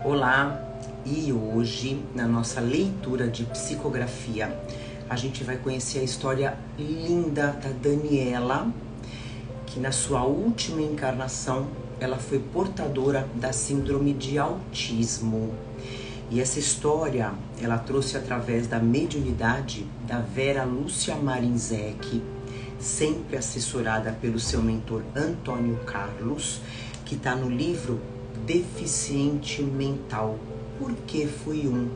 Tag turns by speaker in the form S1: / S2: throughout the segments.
S1: Olá, e hoje na nossa leitura de psicografia a gente vai conhecer a história linda da Daniela, que na sua última encarnação ela foi portadora da síndrome de autismo. E essa história ela trouxe através da mediunidade da Vera Lúcia Marinzec, sempre assessorada pelo seu mentor Antônio Carlos, que está no livro Deficiente Mental, porque fui um.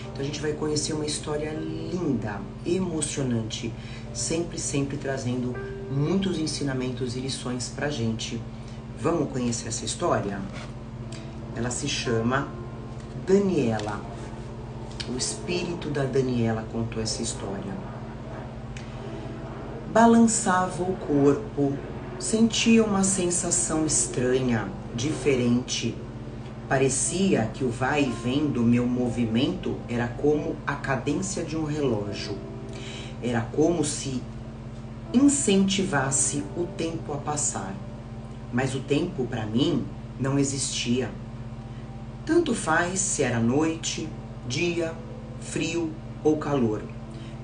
S1: Então a gente vai conhecer uma história linda, emocionante, sempre trazendo muitos ensinamentos e lições pra gente. Vamos conhecer essa história? Ela se chama Daniela. O espírito da Daniela contou essa história. Balançava o corpo, sentia uma sensação estranha, diferente. Parecia que o vai e vem do meu movimento era como a cadência de um relógio. Era como se incentivasse o tempo a passar. Mas o tempo, para mim, não existia. Tanto faz se era noite, dia, frio ou calor.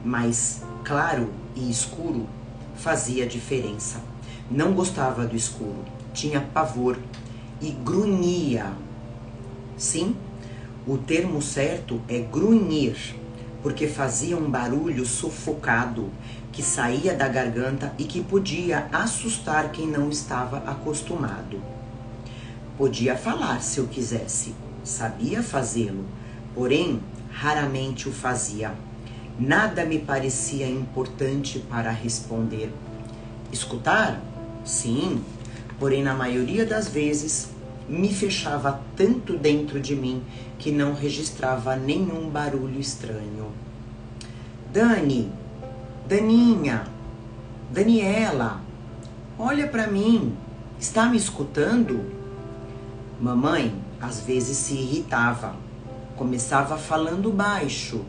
S1: Mas claro e escuro fazia diferença. Não gostava do escuro, tinha pavor e grunhia. Sim, o termo certo é grunhir, porque fazia um barulho sufocado que saía da garganta e que podia assustar quem não estava acostumado. Podia falar se eu quisesse, sabia fazê-lo, porém raramente o fazia. Nada me parecia importante para responder. Escutar? Sim, porém na maioria das vezes me fechava tanto dentro de mim que não registrava nenhum barulho estranho. Dani, Daninha, Daniela, olha para mim, está me escutando? Mamãe às vezes se irritava, começava falando baixo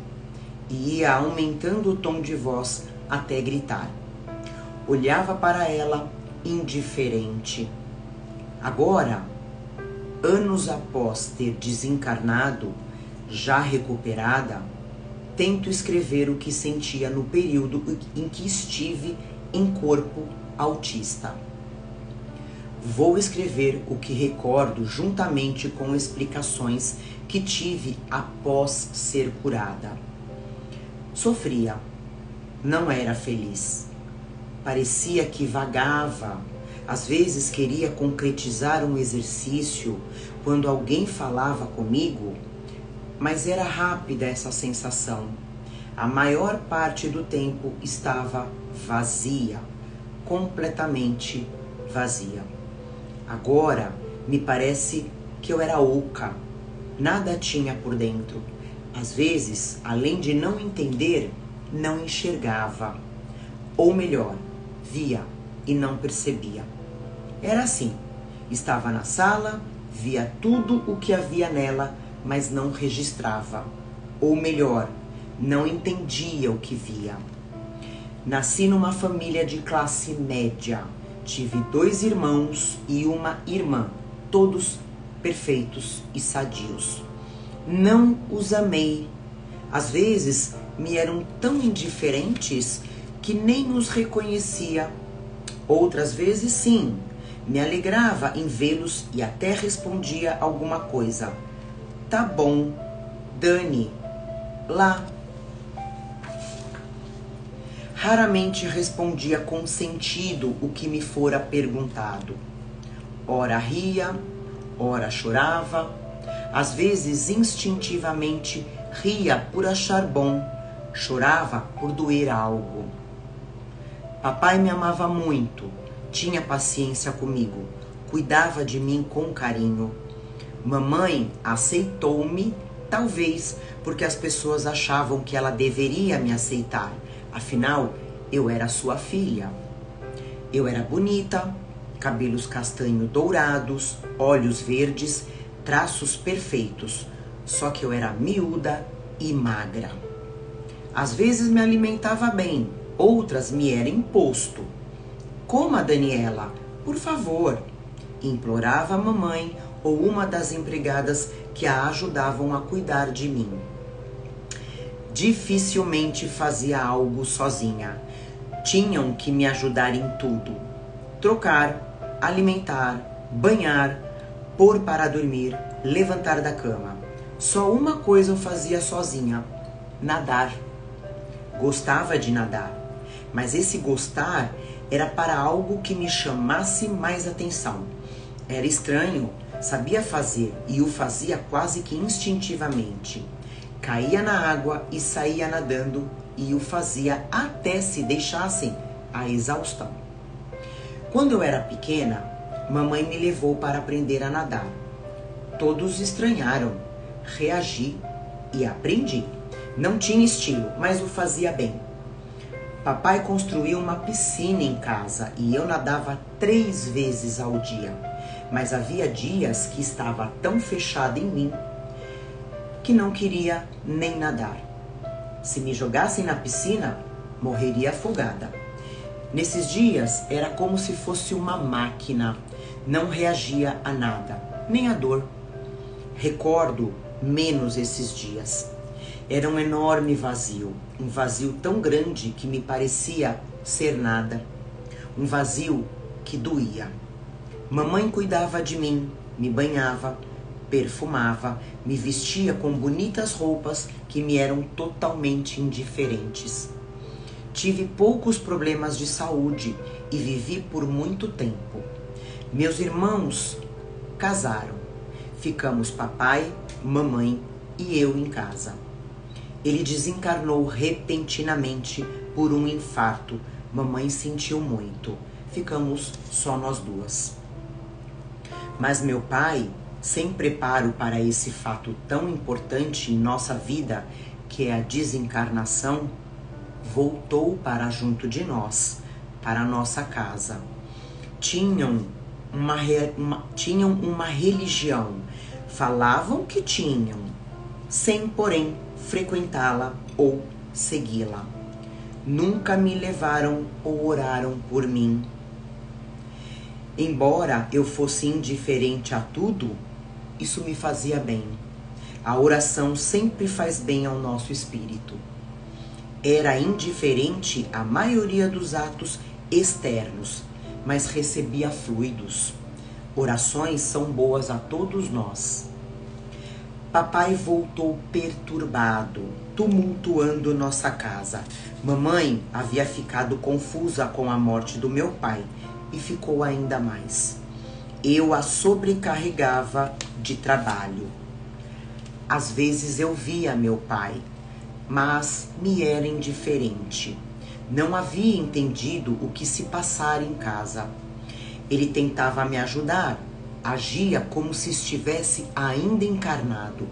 S1: e ia aumentando o tom de voz até gritar. Olhava para ela indiferente. Agora, anos após ter desencarnado, já recuperada, tento escrever o que sentia no período em que estive em corpo autista. Vou escrever o que recordo juntamente com explicações que tive após ser curada. Sofria, não era feliz. Parecia que vagava. Às vezes queria concretizar um exercício quando alguém falava comigo, mas era rápida essa sensação. A maior parte do tempo estava vazia, completamente vazia. Agora me parece que eu era oca, nada tinha por dentro. Às vezes, além de não entender, não enxergava. Ou melhor, via e não percebia. Era assim, estava na sala, via tudo o que havia nela, mas não registrava. Ou melhor, não entendia o que via. Nasci numa família de classe média. Tive 2 irmãos e uma irmã, todos perfeitos e sadios. Não os amei. Às vezes me eram tão indiferentes que nem os reconhecia. Outras vezes sim, me alegrava em vê-los e até respondia alguma coisa. Tá bom, Dani, lá. Raramente respondia com sentido o que me fora perguntado. Ora ria, ora chorava, às vezes instintivamente ria por achar bom, chorava por doer algo. Papai me amava muito, tinha paciência comigo, cuidava de mim com carinho. Mamãe aceitou-me, talvez porque as pessoas achavam que ela deveria me aceitar. Afinal, eu era sua filha. Eu era bonita, cabelos castanho dourados, olhos verdes, traços perfeitos. Só que eu era miúda e magra. Às vezes me alimentava bem, outras me era imposto. Coma, Daniela, por favor, implorava a mamãe, ou uma das empregadas que a ajudavam a cuidar de mim. Dificilmente fazia algo sozinha. Tinham que me ajudar em tudo: trocar, alimentar, banhar, pôr para dormir, levantar da cama. Só uma coisa eu fazia sozinha: nadar. Gostava de nadar, mas esse gostar era para algo que me chamasse mais atenção. Era estranho, sabia fazer e o fazia quase que instintivamente. Caía na água e saía nadando e o fazia até se deixassem a exaustão. Quando eu era pequena, mamãe me levou para aprender a nadar. Todos estranharam, reagi e aprendi. Não tinha estilo, mas o fazia bem. Papai construiu uma piscina em casa e eu nadava 3 vezes ao dia. Mas havia dias que estava tão fechada em mim que não queria nem nadar. Se me jogassem na piscina, morreria afogada. Nesses dias era como se fosse uma máquina, não reagia a nada, nem a dor. Recordo menos esses dias. Era um enorme vazio, um vazio tão grande que me parecia ser nada, um vazio que doía. Mamãe cuidava de mim, me banhava, perfumava, me vestia com bonitas roupas que me eram totalmente indiferentes. Tive poucos problemas de saúde e vivi por muito tempo. Meus irmãos casaram. Ficamos papai, mamãe e eu em casa. Ele desencarnou repentinamente por um infarto. Mamãe sentiu muito. Ficamos só nós duas. Mas meu pai, sem preparo para esse fato tão importante em nossa vida, que é a desencarnação, voltou para junto de nós, para a nossa casa. Tinham uma religião, falavam que tinham, sem, porém, frequentá-la ou segui-la. Nunca me levaram ou oraram por mim. Embora eu fosse indiferente a tudo, isso me fazia bem. A oração sempre faz bem ao nosso espírito. Era indiferente à maioria dos atos externos, mas recebia fluidos. Orações são boas a todos nós. Papai voltou perturbado, tumultuando nossa casa. Mamãe havia ficado confusa com a morte do meu pai e ficou ainda mais. Eu a sobrecarregava de trabalho. Às vezes eu via meu pai, mas me era indiferente. Não havia entendido o que se passara em casa. Ele tentava me ajudar, agia como se estivesse ainda encarnado.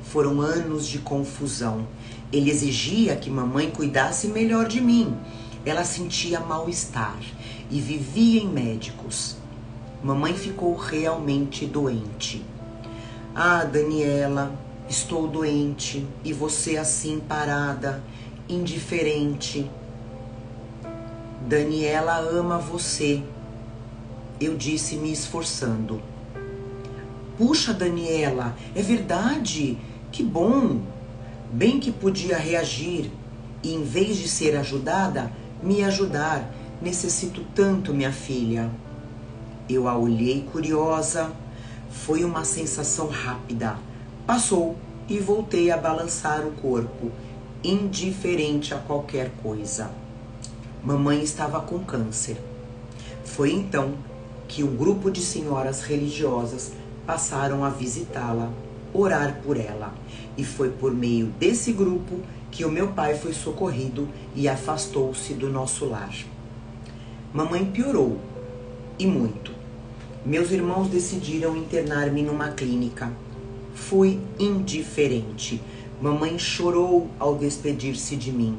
S1: Foram anos de confusão. Ele exigia que mamãe cuidasse melhor de mim. Ela sentia mal-estar e vivia em médicos. Mamãe ficou realmente doente. Ah, Daniela, estou doente e você assim parada, indiferente. Daniela ama você, eu disse me esforçando. Puxa, Daniela, é verdade? Que bom! Bem que podia reagir e, em vez de ser ajudada, me ajudar. Necessito tanto, minha filha. Eu a olhei curiosa. Foi uma sensação rápida. Passou e voltei a balançar o corpo, indiferente a qualquer coisa. Mamãe estava com câncer. Foi então que um grupo de senhoras religiosas passaram a visitá-la, orar por ela. E foi por meio desse grupo que o meu pai foi socorrido e afastou-se do nosso lar. Mamãe piorou, e muito. Meus irmãos decidiram internar-me numa clínica. Fui indiferente. Mamãe chorou ao despedir-se de mim.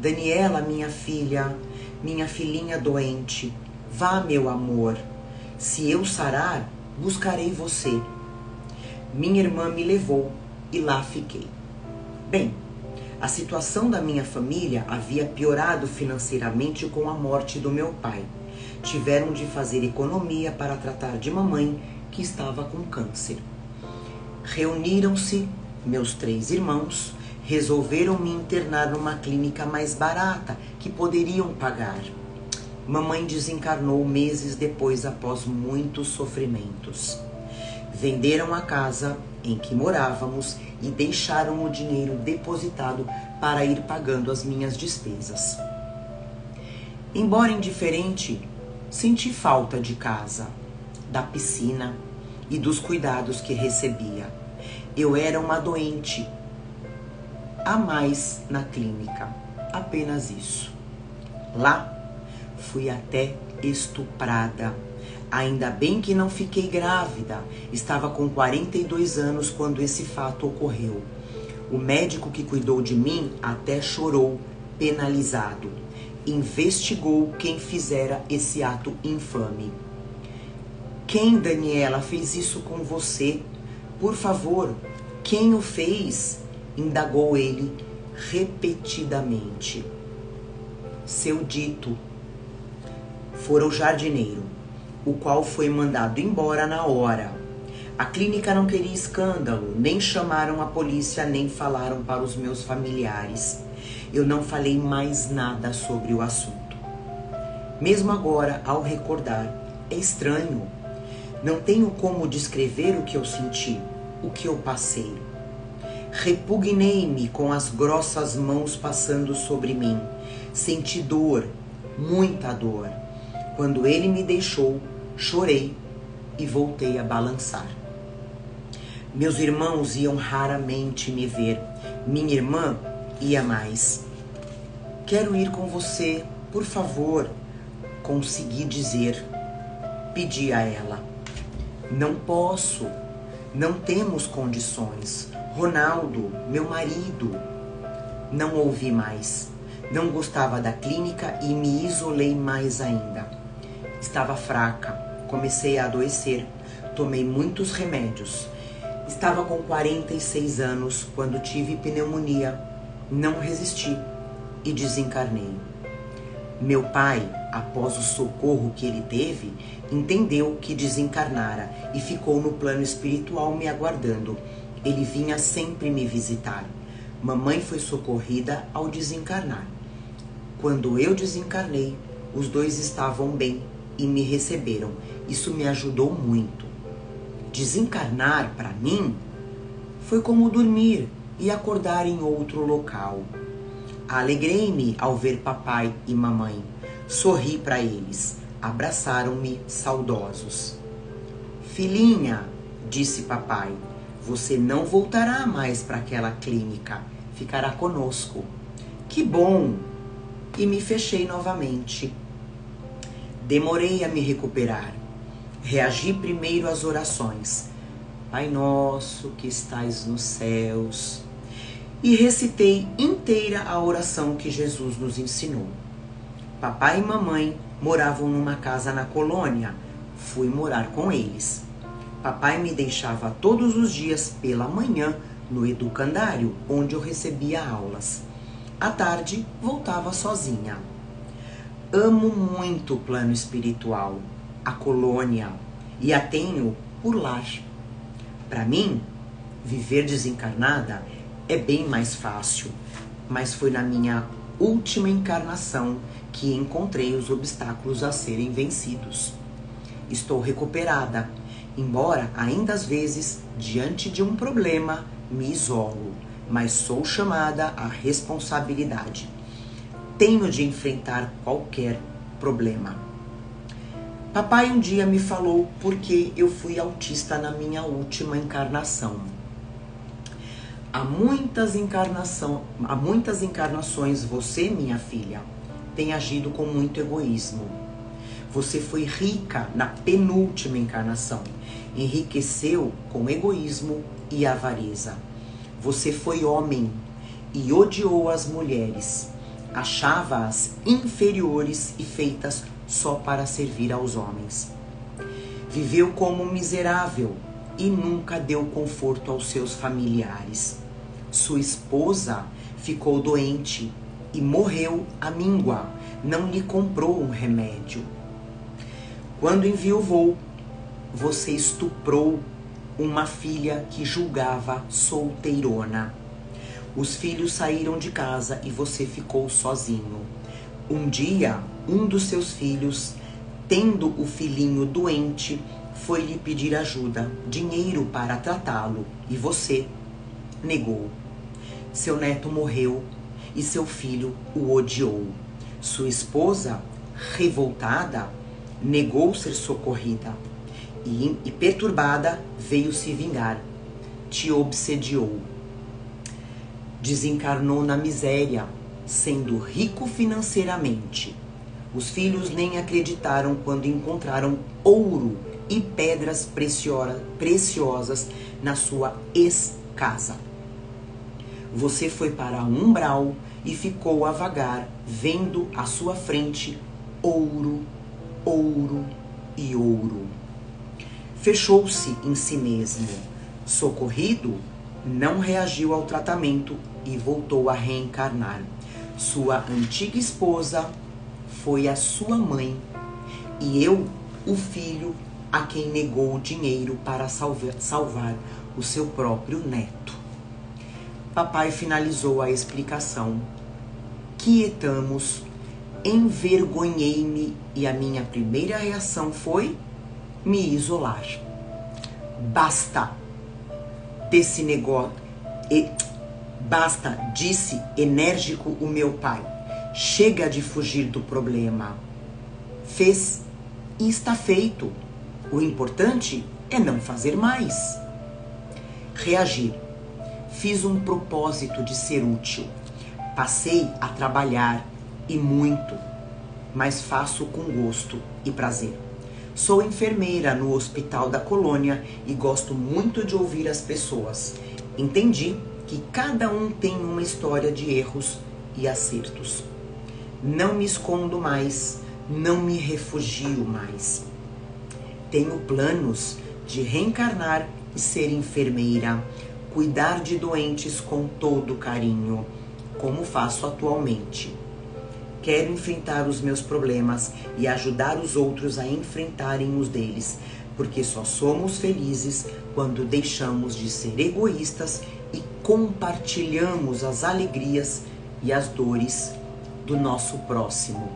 S1: Daniela, minha filhinha doente, vá, meu amor. Se eu sarar, buscarei você. Minha irmã me levou e lá fiquei. Bem, a situação da minha família havia piorado financeiramente com a morte do meu pai. Tiveram de fazer economia para tratar de mamãe, que estava com câncer. Reuniram-se meus 3 irmãos, resolveram me internar numa clínica mais barata que poderiam pagar. Mamãe desencarnou meses depois, após muitos sofrimentos. Venderam a casa em que morávamos e deixaram o dinheiro depositado para ir pagando as minhas despesas. Embora indiferente, senti falta de casa, da piscina e dos cuidados que recebia. Eu era uma doente a mais na clínica, apenas isso. Lá, fui até estuprada. Ainda bem que não fiquei grávida. Estava com 42 anos quando esse fato ocorreu. O médico que cuidou de mim até chorou, penalizado. Investigou quem fizera esse ato infame. Quem, Daniela, fez isso com você? Por favor, quem o fez? Indagou ele repetidamente. Seu dito. Fora o jardineiro, o qual foi mandado embora na hora. A clínica não queria escândalo, nem chamaram a polícia, nem falaram para os meus familiares. Eu não falei mais nada sobre o assunto. Mesmo agora, ao recordar, é estranho. Não tenho como descrever o que eu senti, o que eu passei. Repugnei-me com as grossas mãos passando sobre mim. Senti dor, muita dor. Quando ele me deixou, chorei e voltei a balançar. Meus irmãos iam raramente me ver. Minha irmã ia mais. Quero ir com você, por favor. Consegui dizer. Pedi a ela. Não posso. Não temos condições. Ronaldo, meu marido. Não ouvi mais. Não gostava da clínica e me isolei mais ainda. Estava fraca, comecei a adoecer, tomei muitos remédios. Estava com 46 anos quando tive pneumonia. Não resisti e desencarnei. Meu pai, após o socorro que ele teve, entendeu que desencarnara e ficou no plano espiritual me aguardando. Ele vinha sempre me visitar. Mamãe foi socorrida ao desencarnar. Quando eu desencarnei, os 2 estavam bem e me receberam. Isso me ajudou muito. Desencarnar, para mim, foi como dormir e acordar em outro local. Alegrei-me ao ver papai e mamãe. Sorri para eles. Abraçaram-me saudosos. Filhinha, disse papai, você não voltará mais para aquela clínica. Ficará conosco. Que bom! E me fechei novamente. Demorei a me recuperar. Reagi primeiro às orações. Pai nosso que estais nos céus. E recitei inteira a oração que Jesus nos ensinou. Papai e mamãe moravam numa casa na colônia. Fui morar com eles. Papai me deixava todos os dias pela manhã no educandário, onde eu recebia aulas. À tarde, voltava sozinha. Amo muito o plano espiritual, a colônia, e a tenho por lar. Para mim, viver desencarnada é bem mais fácil, mas foi na minha última encarnação que encontrei os obstáculos a serem vencidos. Estou recuperada, embora ainda às vezes, diante de um problema, me isolo, mas sou chamada à responsabilidade. Tenho de enfrentar qualquer problema. Papai um dia me falou porque eu fui autista na minha última encarnação. Há muitas encarnações você, minha filha, tem agido com muito egoísmo. Você foi rica na penúltima encarnação, enriqueceu com egoísmo e avareza. Você foi homem e odiou as mulheres. Achava-as inferiores e feitas só para servir aos homens. Viveu como miserável e nunca deu conforto aos seus familiares. Sua esposa ficou doente e morreu à míngua, não lhe comprou um remédio. Quando enviuvou, você estuprou uma filha que julgava solteirona. Os filhos saíram de casa e você ficou sozinho. Um dia, um dos seus filhos, tendo o filhinho doente, foi lhe pedir ajuda, dinheiro para tratá-lo, e você negou. Seu neto morreu e seu filho o odiou. Sua esposa, revoltada, negou ser socorrida e perturbada, veio se vingar. Te obsediou. Desencarnou na miséria, sendo rico financeiramente. Os filhos nem acreditaram quando encontraram ouro e pedras preciosas na sua ex-casa. Você foi para um umbral e ficou a vagar, vendo à sua frente ouro, ouro e ouro. Fechou-se em si mesmo. Socorrido, não reagiu ao tratamento e voltou a reencarnar. Sua antiga esposa foi a sua mãe e eu, o filho, a quem negou o dinheiro para salvar o seu próprio neto. Papai finalizou a explicação. Quietamos, envergonhei-me e a minha primeira reação foi me isolar. Basta desse negócio. Basta, disse enérgico o meu pai. Chega de fugir do problema. Fez e está feito. O importante é não fazer mais. Reagir. Fiz um propósito de ser útil. Passei a trabalhar e muito, mas faço com gosto e prazer. Sou enfermeira no Hospital da Colônia e gosto muito de ouvir as pessoas. Entendi que cada um tem uma história de erros e acertos. Não me escondo mais, não me refugio mais. Tenho planos de reencarnar e ser enfermeira, cuidar de doentes com todo carinho, como faço atualmente. Quero enfrentar os meus problemas e ajudar os outros a enfrentarem os deles, porque só somos felizes quando deixamos de ser egoístas e compartilhamos as alegrias e as dores do nosso próximo.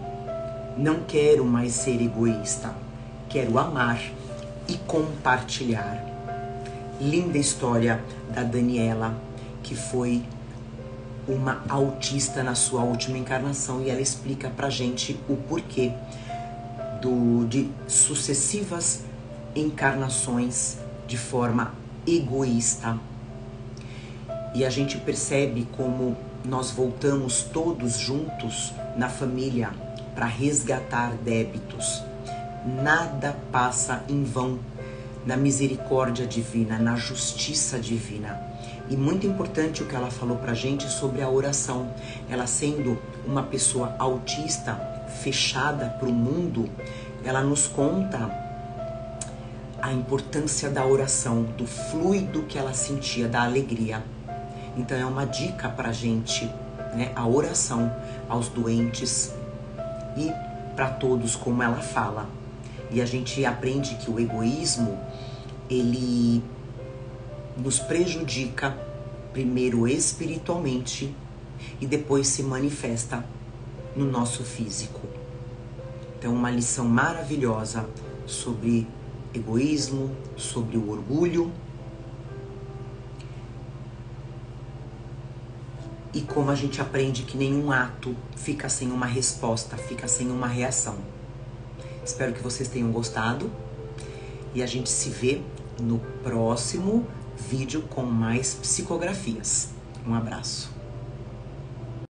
S1: Não quero mais ser egoísta, quero amar e compartilhar. Linda história da Daniela, que foi uma autista na sua última encarnação, e ela explica pra gente o porquê de sucessivas encarnações de forma egoísta. E a gente percebe como nós voltamos todos juntos na família para resgatar débitos. Nada passa em vão na misericórdia divina, na justiça divina. E muito importante o que ela falou pra gente sobre a oração. Ela sendo uma pessoa autista, fechada para o mundo, ela nos conta a importância da oração, do fluido que ela sentia, da alegria. Então é uma dica pra gente, né? A oração aos doentes e para todos, como ela fala. E a gente aprende que o egoísmo, ele nos prejudica primeiro espiritualmente e depois se manifesta no nosso físico. Então, uma lição maravilhosa sobre egoísmo, sobre o orgulho e como a gente aprende que nenhum ato fica sem uma resposta, fica sem uma reação. Espero que vocês tenham gostado e a gente se vê no próximo vídeo com mais psicografias. Um abraço.